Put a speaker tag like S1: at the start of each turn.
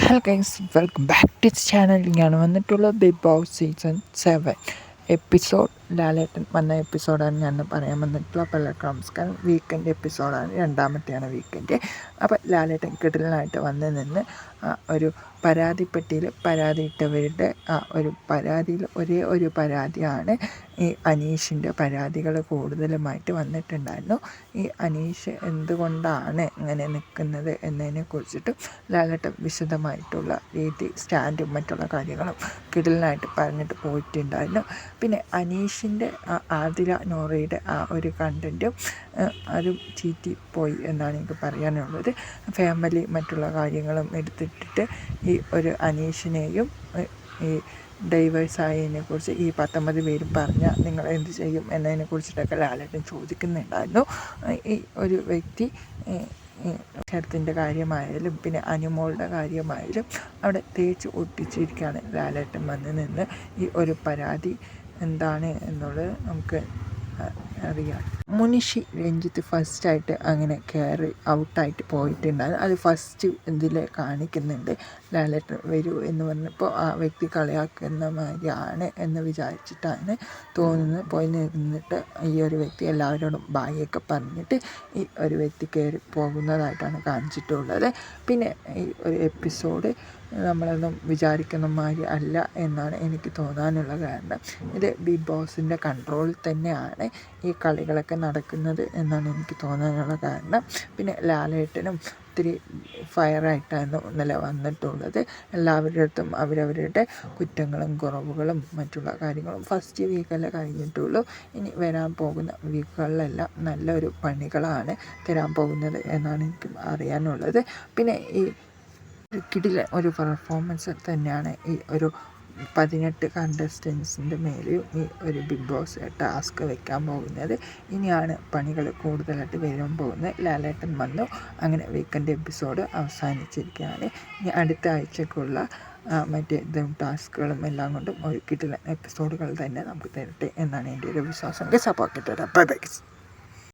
S1: Hello guys, welcome back to channel. ഞാൻ വന്നിട്ടുള്ള big boss season 7 episode Lalettan വന്ന എപ്പിസോഡാണ് ഞാൻ പറയാൻ വന്നിട്ടുള്ള. അപ്പോൾ എല്ലാവർക്കും നമസ്കാരം. വീക്കെൻഡ് എപ്പിസോഡാണ്, രണ്ടാമത്തെയാണ് വീക്കെൻഡ്. അപ്പോൾ ലാലേട്ടൻ കിടിലനായിട്ട് വന്ന് നിന്ന് ഒരു പരാതിപ്പെട്ടിയിൽ പരാതിയിട്ടവരുടെ ഒരു പരാതിയിൽ ഒരേ ഒരു പരാതിയാണ് ഈ അനീഷിൻ്റെ പരാതികൾ കൂടുതലുമായിട്ട് വന്നിട്ടുണ്ടായിരുന്നു. ഈ അനീഷ് എന്തുകൊണ്ടാണ് ഇങ്ങനെ നിൽക്കുന്നത് എന്നതിനെ കുറിച്ചിട്ട് ലാലേട്ടൻ വിശദമായിട്ടുള്ള രീതി, സ്റ്റാൻഡും മറ്റുള്ള കാര്യങ്ങളും കിടിലനായിട്ട് പറഞ്ഞിട്ട് പോയിട്ടുണ്ടായിരുന്നു. പിന്നെ അനീഷിൻ്റെ ആതിര നോറയുടെ ഒരു കണ്ടൻറ്റും അതും ചീറ്റിപ്പോയി എന്നാണ് എനിക്ക് പറയാനുള്ളത്. ഫാമിലി മറ്റുള്ള കാര്യങ്ങളും എടുത്തിട്ടിട്ട് ഈ ഒരു അനീഷിനെയും ഈ ഡൈവേഴ്സായതിനെ കുറിച്ച് ഈ 19 പേരും പറഞ്ഞാൽ നിങ്ങൾ എന്ത് ചെയ്യും എന്നതിനെ കുറിച്ചിട്ടൊക്കെ ലാലേട്ടൻ ചോദിക്കുന്നുണ്ടായിരുന്നു. ഈ ഒരു വ്യക്തി ക്ഷേത്രത്തിൻ്റെ കാര്യമായാലും പിന്നെ അനുമോളുടെ കാര്യമായാലും അവിടെ തേച്ച് ഒട്ടിച്ചിരിക്കുകയാണ്. ലാലേട്ടൻ വന്ന് നിന്ന് ഈ ഒരു പരാതി എന്താണ് എന്നുള്ളത് നമുക്ക് അറിയാം. മുനിഷി രഞ്ജിത്ത് ഫസ്റ്റായിട്ട് അങ്ങനെ കയറി ഔട്ടായിട്ട് പോയിട്ടുണ്ടായിരുന്നു. അത് ഫസ്റ്റ് ഇതിൽ കാണിക്കുന്നുണ്ട്. ലാലേട്ടൻ വരൂ എന്ന് പറഞ്ഞപ്പോൾ ആ വ്യക്തി കളിയാക്കുന്ന മാതിരിയാണ് എന്ന് വിചാരിച്ചിട്ടാണ് തോന്നുന്നത്. പോയി നിന്നിട്ട് ഈ ഒരു വ്യക്തി എല്ലാവരോടും ബായൊക്കെ പറഞ്ഞിട്ട് ഈ ഒരു വ്യക്തി കയറി പോകുന്നതായിട്ടാണ് കാണിച്ചിട്ടുള്ളത്. പിന്നെ ഈ ഒരു എപ്പിസോഡ് നമ്മളൊന്നും വിചാരിക്കുന്ന മാതിരി അല്ല എന്നാണ് എനിക്ക് തോന്നാനുള്ള കാരണം. ഇത് ബിഗ് ബോസിൻ്റെ കൺട്രോളിൽ തന്നെയാണ് ഈ കളികളൊക്കെ നടക്കുന്നത് എന്നാണ് എനിക്ക് തോന്നാനുള്ള കാരണം. പിന്നെ ലാലേട്ടനും ഒത്തിരി ഫയറായിട്ടാണ് ഇന്നലെ വന്നിട്ടുള്ളത്. എല്ലാവരുടെ അടുത്തും അവരവരുടെ കുറ്റങ്ങളും കുറവുകളും മറ്റുള്ള കാര്യങ്ങളും ഫസ്റ്റ് വീക്കല്ലേ കഴിഞ്ഞിട്ടുള്ളൂ. ഇനി വരാൻ പോകുന്ന വീക്കുകളിലെല്ലാം നല്ലൊരു പണികളാണ് തരാൻ പോകുന്നത് എന്നാണ് എനിക്ക് അറിയാനുള്ളത്. പിന്നെ ഈ കിടിലൻ ഒരു പെർഫോമൻസ് തന്നെയാണ് ഈ ഒരു 18 കണ്ടസ്റ്റൻസിൻ്റെ മേലെയും ഈ ഒരു ബിഗ് ബോസ് ടാസ്ക് വെക്കാൻ പോകുന്നത്. ഇനിയാണ് പണികൾ കൂടുതലായിട്ട് വരാൻ പോകുന്നത്. ലാലേട്ടൻ വന്നു, അങ്ങനെ വീക്കെൻഡ് എപ്പിസോഡ് അവസാനിച്ചിരിക്കുകയാണ്. ഇനി അടുത്ത ആഴ്ചക്കുള്ള മറ്റേ ടാസ്കുകളും എല്ലാം കൊണ്ടും ഒരു കിടിലൻ എപ്പിസോഡുകൾ തന്നെ നമുക്ക് തരട്ടെ എന്നാണ് എൻ്റെ ഒരു വിശ്വാസം. സപ്പോർട്ട്. Bye bye.